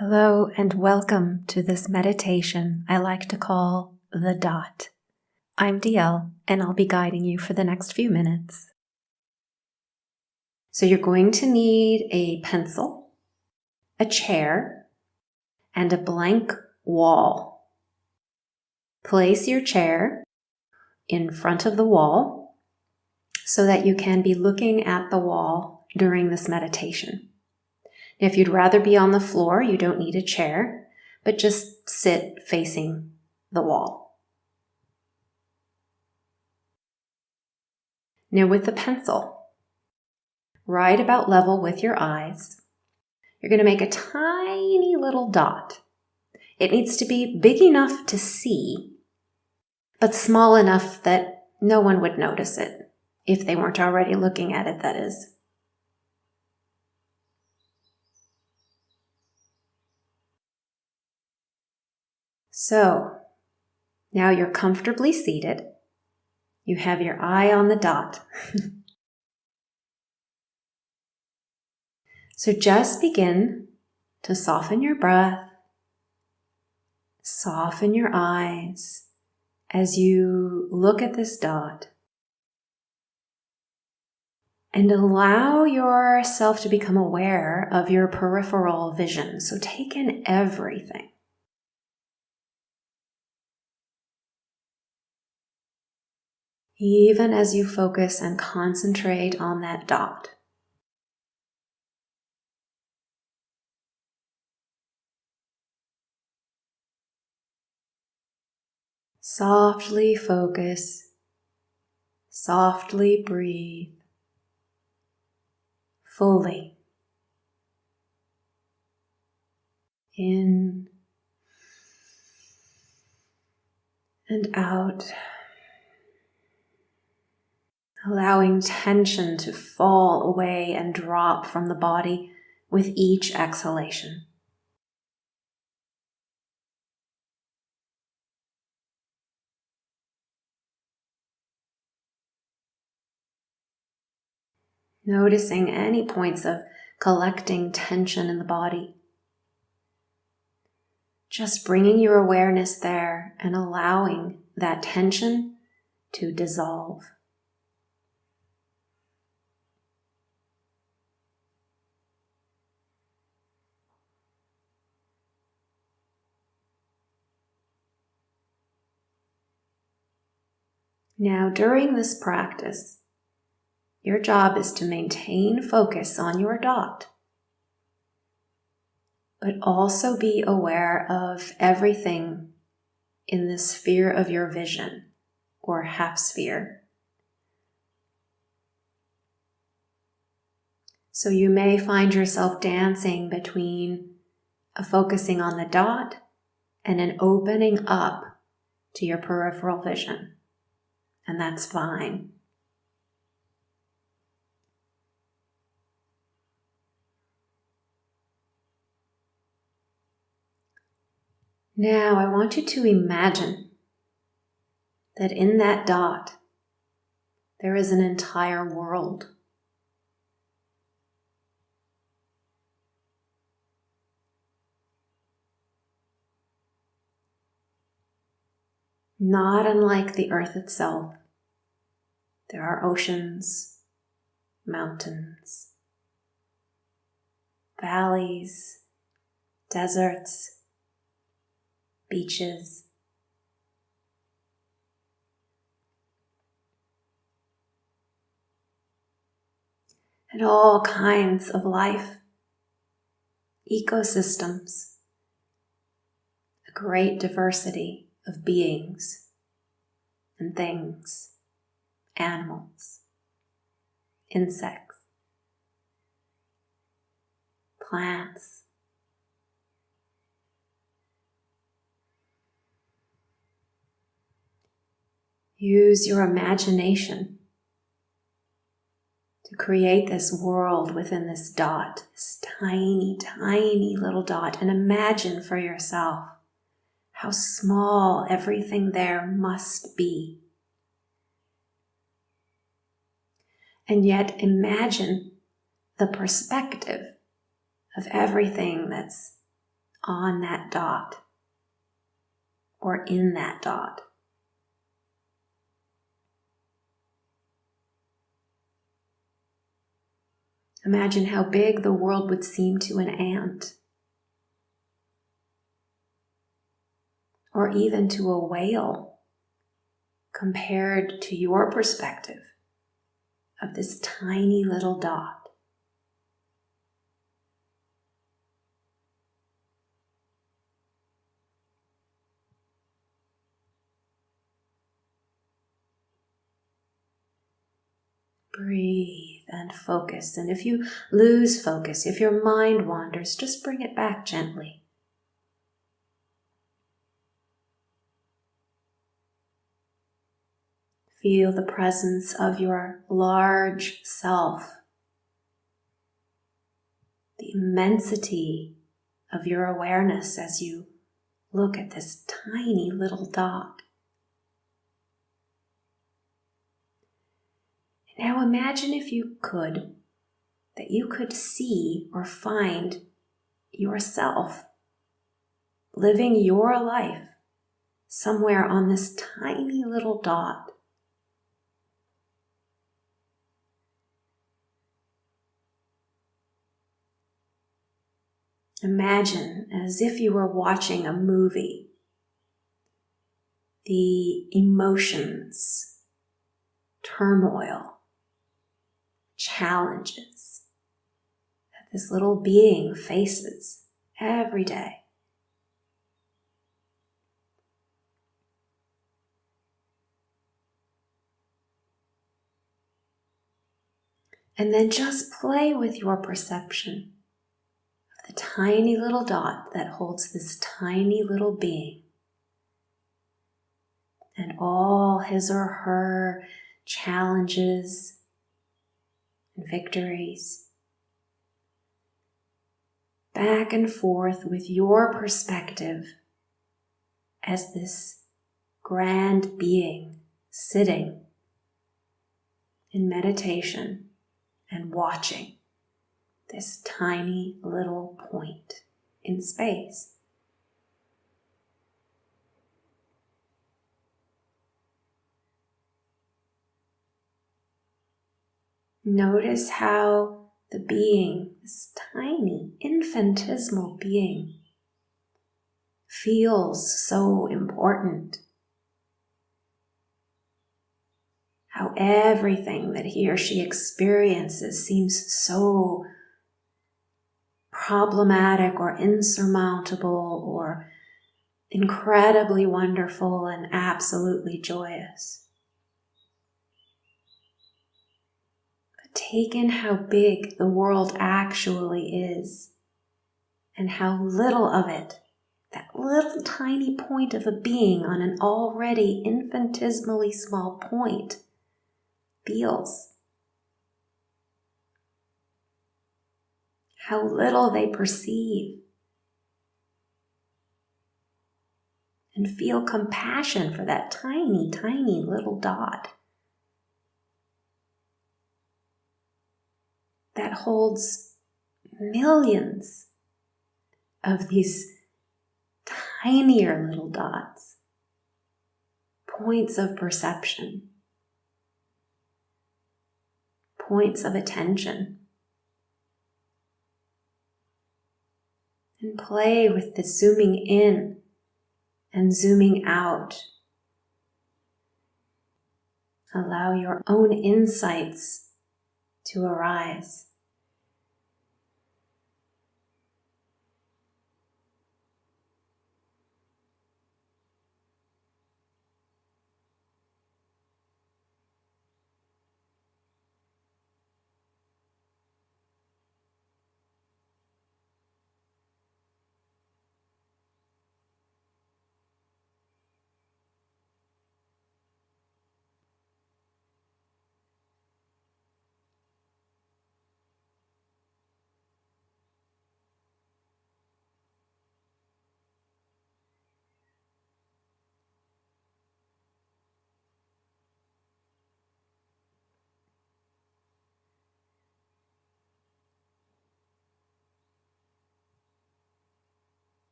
Hello and welcome to this meditation I like to call the dot. I'm DL and I'll be guiding you for the next few minutes. So you're going to need a pencil, a chair, and a blank wall. Place your chair in front of the wall so that you can be looking at the wall during this meditation. If you'd rather be on the floor, you don't need a chair, but just sit facing the wall. Now with the pencil, right about level with your eyes, you're going to make a tiny little dot. It needs to be big enough to see, but small enough that no one would notice it, if they weren't already looking at it, that is. So, now you're comfortably seated. You have your eye on the dot. So just begin to soften your breath, soften your eyes as you look at this dot, and allow yourself to become aware of your peripheral vision. So take in everything. Even as you focus and concentrate on that dot. Softly focus, softly breathe, fully. In and out. Allowing tension to fall away and drop from the body with each exhalation. Noticing any points of collecting tension in the body. Just bringing your awareness there and allowing that tension to dissolve. Now, during this practice, your job is to maintain focus on your dot, but also be aware of everything in the sphere of your vision, or half sphere. So you may find yourself dancing between focusing on the dot and an opening up to your peripheral vision. And that's fine. Now I want you to imagine that in that dot there is an entire world. Not unlike the earth itself. There are oceans, mountains, valleys, deserts, beaches. And all kinds of life, ecosystems, a great diversity of beings and things, animals, insects, plants. Use your imagination to create this world within this dot, this tiny, tiny little dot, and imagine for yourself how small everything there must be. And yet imagine the perspective of everything that's on that dot or in that dot. Imagine how big the world would seem to an ant, or even to a whale, compared to your perspective of this tiny little dot. Breathe and focus. And if you lose focus, if your mind wanders, just bring it back gently. Feel the presence of your large self, the immensity of your awareness as you look at this tiny little dot. Now imagine, if you could, that you could see or find yourself living your life somewhere on this tiny little dot. Imagine as if you were watching a movie, the emotions, turmoil, challenges that this little being faces every day. And then just play with your perception of the tiny little dot that holds this tiny little being and all his or her challenges and victories. Back and forth with your perspective as this grand being sitting in meditation and watching this tiny little point in space. Notice how the being, this tiny, infinitesimal being, feels so important. How everything that he or she experiences seems so problematic or insurmountable or incredibly wonderful and absolutely joyous. But take in how big the world actually is and how little of it, that little tiny point of a being on an already infinitesimally small point, feels. How little they perceive. And feel compassion for that tiny, tiny little dot that holds millions of these tinier little dots, points of perception, points of attention. And play with the zooming in and zooming out. Allow your own insights to arise.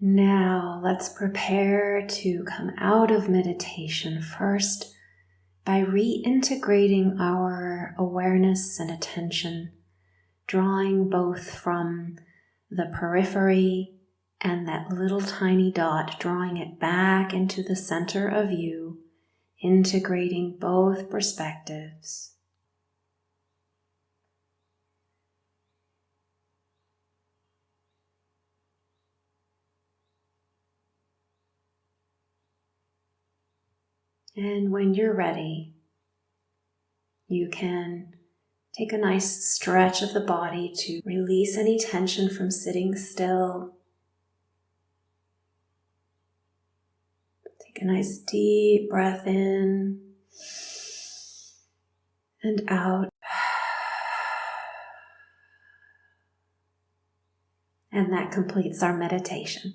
Now let's prepare to come out of meditation first by reintegrating our awareness and attention, drawing both from the periphery and that little tiny dot, drawing it back into the center of you, integrating both perspectives. And when you're ready, you can take a nice stretch of the body to release any tension from sitting still. Take a nice deep breath in and out. And that completes our meditation.